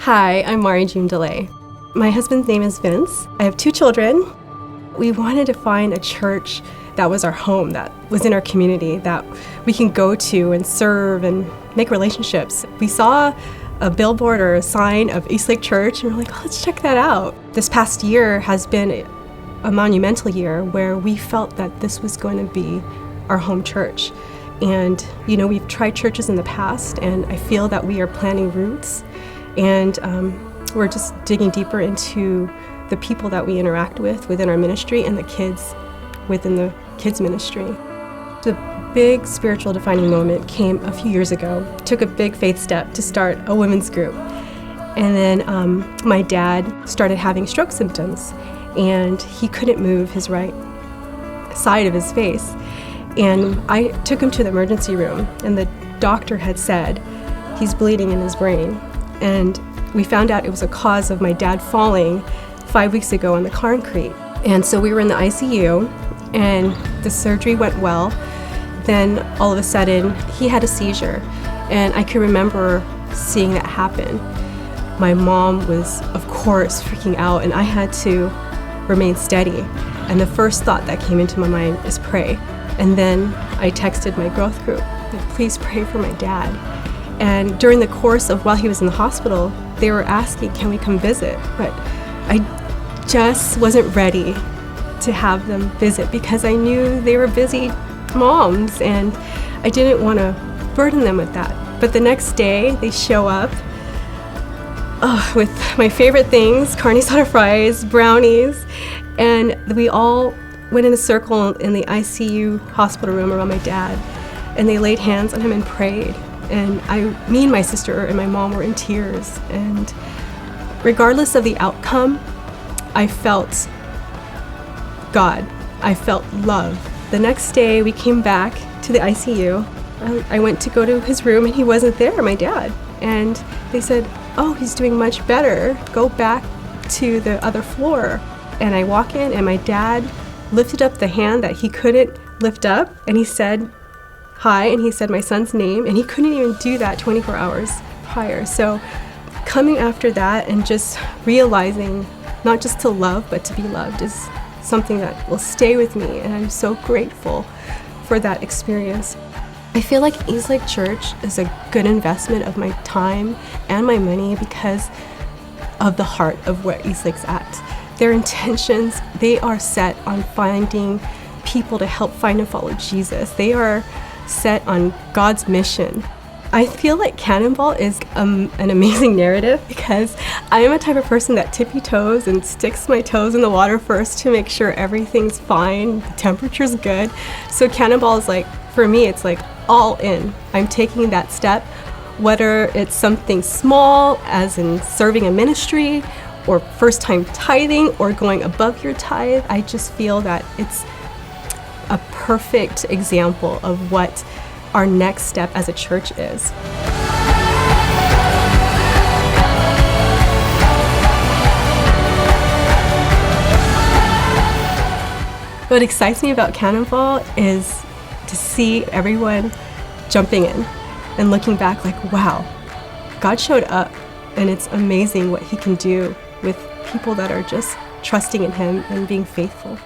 Hi, I'm Mari June DeLay. My husband's name is Vince. I have 2 children. We wanted to find a church that was our home, that was in our community, that we can go to and serve and make relationships. We saw a billboard or a sign of Eastlake Church and we're like, oh, let's check that out. This past year has been a monumental year where we felt that this was going to be our home church. And, we've tried churches in the past, and I feel that we are planting roots, and we're just digging deeper into the people that we interact with within our ministry and the kids within the kids ministry. The big spiritual defining moment came a few years ago. Took a big faith step to start a women's group. And then my dad started having stroke symptoms, and he couldn't move his right side of his face. And I took him to the emergency room, and the doctor had said he's bleeding in his brain. And we found out it was a cause of my dad falling 5 weeks ago on the concrete. And so we were in the ICU, and the surgery went well. Then all of a sudden, he had a seizure, and I can remember seeing that happen. My mom was, of course, freaking out, and I had to remain steady. And the first thought that came into my mind is pray. And then I texted my growth group, please pray for my dad. And during the course of while he was in the hospital, they were asking, can we come visit? But I just wasn't ready to have them visit because I knew they were busy moms and I didn't want to burden them with that. But the next day they show up with my favorite things, carne asada fries, brownies, and we all went in a circle in the ICU hospital room around my dad, and they laid hands on him and prayed. And me and my sister and my mom were in tears. And regardless of the outcome, I felt God. I felt love. The next day we came back to the ICU. I went to go to his room and he wasn't there, my dad. And they said, oh, he's doing much better. Go back to the other floor. And I walk in and my dad lifted up the hand that he couldn't lift up, and he said hi, and he said my son's name, and he couldn't even do that 24 hours prior. So coming after that and just realizing not just to love but to be loved is something that will stay with me, and I'm so grateful for that experience. I feel like Eastlake Church is a good investment of my time and my money because of the heart of where Eastlake's at. Their intentions, they are set on finding people to help find and follow Jesus. They are set on God's mission. I feel like Cannonball is an amazing narrative because I am a type of person that tippy toes and sticks my toes in the water first to make sure everything's fine, the temperature's good. So Cannonball is like, for me, it's like all in. I'm taking that step, whether it's something small as in serving a ministry or first time tithing or going above your tithe. I just feel that it's a perfect example of what our next step as a church is. What excites me about Cannonball is to see everyone jumping in and looking back like, wow, God showed up, and it's amazing what he can do with people that are just trusting in him and being faithful.